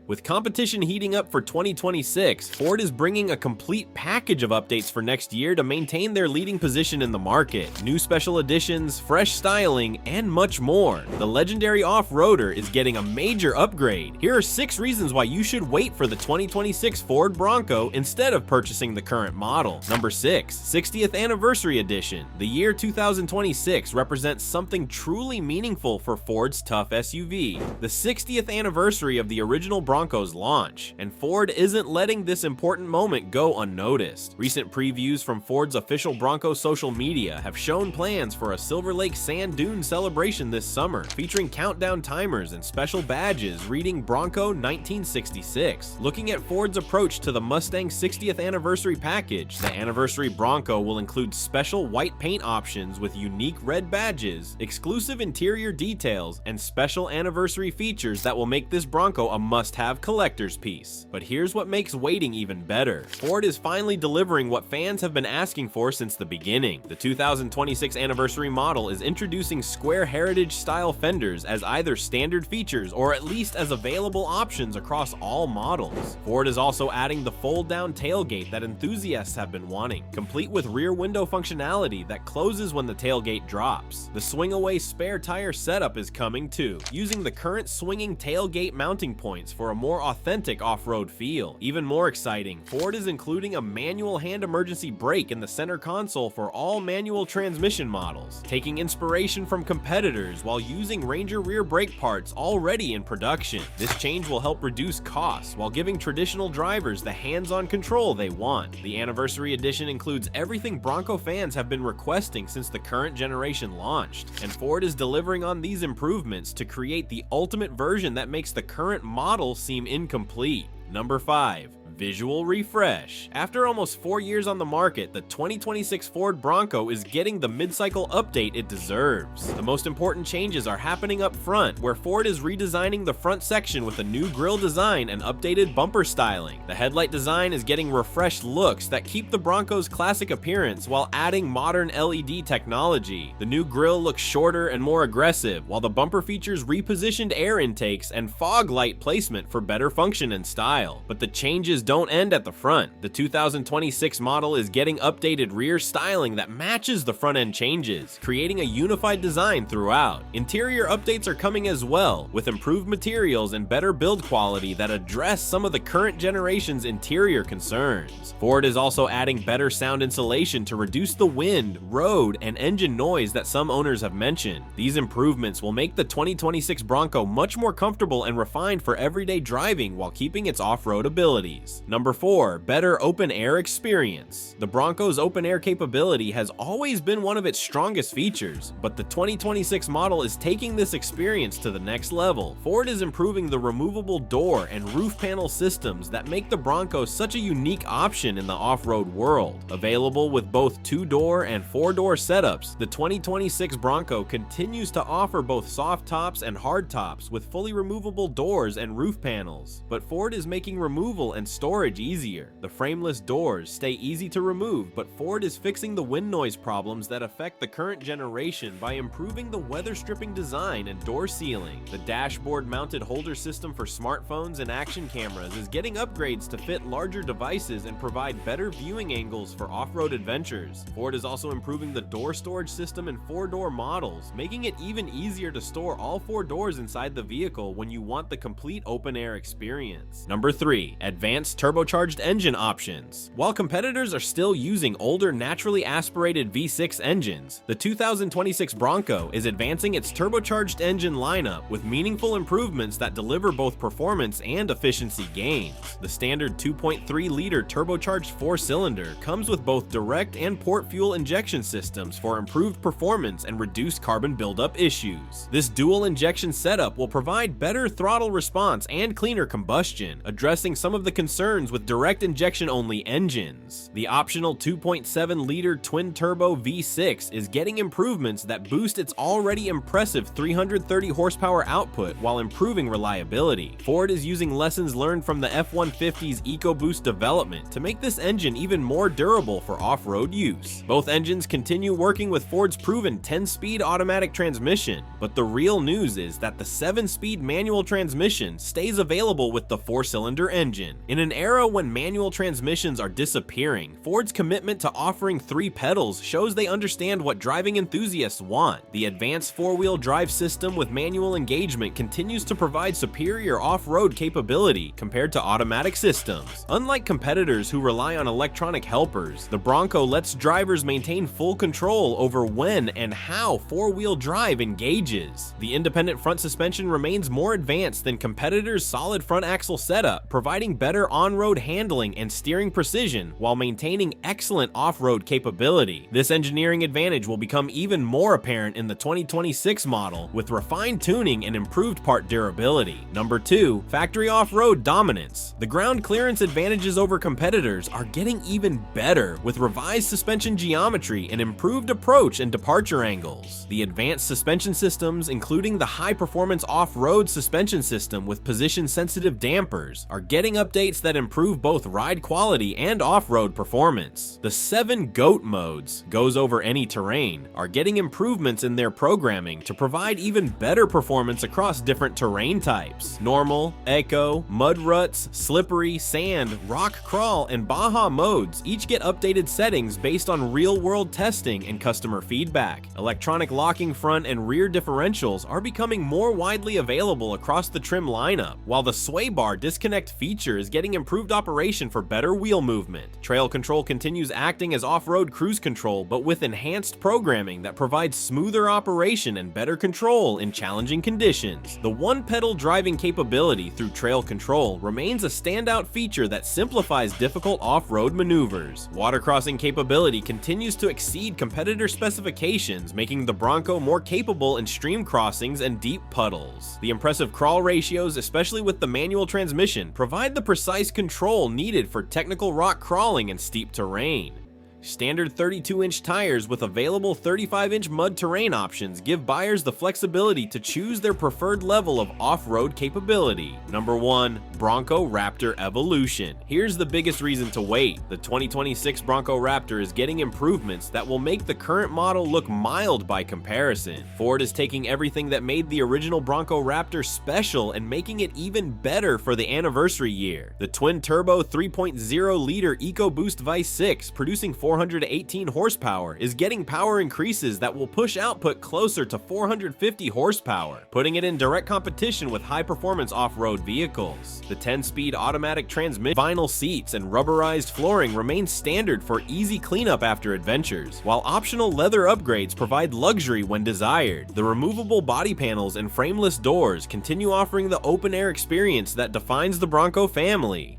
With competition heating up for 2026, Ford is bringing a complete package of updates for next year to maintain their leading position in the market. New special editions, fresh styling, and much more. The legendary off-roader is getting a major upgrade. Here are 6 reasons why you should wait for the 2026 Ford Bronco instead of purchasing the current model. Number 6, 60th Anniversary Edition. The year 2026 represents something truly meaningful for Ford's tough SUV. The 60th anniversary of the original Bronco's launch, and Ford isn't letting this important moment go unnoticed. Recent previews from Ford's official Bronco social media have shown plans for a Silver Lake sand dune celebration this summer, featuring countdown timers and special badges reading Bronco 1966. Looking at Ford's approach to the Mustang 60th anniversary package, the anniversary Bronco will include special white paint options with unique red badges, exclusive interior details, and special anniversary features that will make this Bronco a must-have collector's piece. But here's what makes waiting even better. Ford is finally delivering what fans have been asking for since the beginning. The 2026 anniversary model is introducing square heritage-style fenders as either standard features or at least as available options across all models. Ford is also adding the fold-down tailgate that enthusiasts have been wanting, complete with rear window functionality that closes when the tailgate drops. The swing-away spare tire setup is coming too, using the current swinging tailgate mounting points for a more authentic off-road feel. Even more exciting, Ford is including a manual hand emergency brake in the center console for all manual transmission models, taking inspiration from competitors while using Ranger rear brake parts already in production. This change will help reduce costs while giving traditional drivers the hands-on control they want. The anniversary edition includes everything Bronco fans have been requesting since the current generation launched, and Ford is delivering on these improvements to create the ultimate version that makes the current model seem incomplete. Number 5. Visual refresh. After almost 4 years on the market, the 2026 Ford Bronco is getting the mid-cycle update it deserves. The most important changes are happening up front, where Ford is redesigning the front section with a new grille design and updated bumper styling. The headlight design is getting refreshed looks that keep the Bronco's classic appearance while adding modern LED technology. The new grille looks shorter and more aggressive, while the bumper features repositioned air intakes and fog light placement for better function and style. But the changes don't end at the front. The 2026 model is getting updated rear styling that matches the front end changes, creating a unified design throughout. Interior updates are coming as well, with improved materials and better build quality that address some of the current generation's interior concerns. Ford is also adding better sound insulation to reduce the wind, road, and engine noise that some owners have mentioned. These improvements will make the 2026 Bronco much more comfortable and refined for everyday driving while keeping its off-road abilities. Number 4, better open air experience. The Bronco's open air capability has always been one of its strongest features, but the 2026 model is taking this experience to the next level. Ford is improving the removable door and roof panel systems that make the Bronco such a unique option in the off-road world. Available with both 2-door and 4-door setups, the 2026 Bronco continues to offer both soft tops and hard tops with fully removable doors and roof panels. But Ford is making removal and storage easier. The frameless doors stay easy to remove, but Ford is fixing the wind noise problems that affect the current generation by improving the weather stripping design and door sealing. The dashboard mounted holder system for smartphones and action cameras is getting upgrades to fit larger devices and provide better viewing angles for off-road adventures. Ford is also improving the door storage system in 4-door models, making it even easier to store all 4 doors inside the vehicle when you want the complete open-air experience. Number 3, advanced turbocharged engine options. While competitors are still using older naturally aspirated V6 engines, the 2026 Bronco is advancing its turbocharged engine lineup with meaningful improvements that deliver both performance and efficiency gains. The standard 2.3-liter turbocharged 4-cylinder comes with both direct and port fuel injection systems for improved performance and reduced carbon buildup issues. This dual injection setup will provide better throttle response and cleaner combustion, addressing some of the concerns concerns with direct injection-only engines. The optional 2.7-liter twin-turbo V6 is getting improvements that boost its already impressive 330 horsepower output while improving reliability. Ford is using lessons learned from the F-150's EcoBoost development to make this engine even more durable for off-road use. Both engines continue working with Ford's proven 10-speed automatic transmission, but the real news is that the 7-speed manual transmission stays available with the 4-cylinder engine. In an era when manual transmissions are disappearing, Ford's commitment to offering 3 pedals shows they understand what driving enthusiasts want. The advanced 4-wheel drive system with manual engagement continues to provide superior off-road capability compared to automatic systems. Unlike competitors who rely on electronic helpers, the Bronco lets drivers maintain full control over when and how 4-wheel drive engages. The independent front suspension remains more advanced than competitors' solid front axle setup, providing better on-road handling and steering precision while maintaining excellent off-road capability. This engineering advantage will become even more apparent in the 2026 model with refined tuning and improved part durability. Number 2, factory off-road dominance. The ground clearance advantages over competitors are getting even better with revised suspension geometry and improved approach and departure angles. The advanced suspension systems, including the high-performance off-road suspension system with position-sensitive dampers, are getting updates that improve both ride quality and off-road performance. The 7 GOAT modes, goes over any terrain, are getting improvements in their programming to provide even better performance across different terrain types. Normal, Eco, mud ruts, slippery, sand, rock crawl, and Baja modes each get updated settings based on real-world testing and customer feedback. Electronic locking front and rear differentials are becoming more widely available across the trim lineup, while the sway bar disconnect feature is getting improved operation for better wheel movement. Trail control continues acting as off-road cruise control, but with enhanced programming that provides smoother operation and better control in challenging conditions. The one-pedal driving capability through trail control remains a standout feature that simplifies difficult off-road maneuvers. Watercrossing capability continues to exceed competitor specifications, making the Bronco more capable in stream crossings and deep puddles. The impressive crawl ratios, especially with the manual transmission, provide the precise control needed for technical rock crawling and steep terrain. Standard 32-inch tires with available 35-inch mud terrain options give buyers the flexibility to choose their preferred level of off-road capability. Number 1, Bronco Raptor Evolution. Here's the biggest reason to wait. The 2026 Bronco Raptor is getting improvements that will make the current model look mild by comparison. Ford is taking everything that made the original Bronco Raptor special and making it even better for the anniversary year. The twin-turbo 3.0-liter EcoBoost V6, producing 418 horsepower, is getting power increases that will push output closer to 450 horsepower, putting it in direct competition with high-performance off-road vehicles. The 10-speed automatic transmission, vinyl seats, and rubberized flooring remain standard for easy cleanup after adventures, while optional leather upgrades provide luxury when desired. The removable body panels and frameless doors continue offering the open-air experience that defines the Bronco family.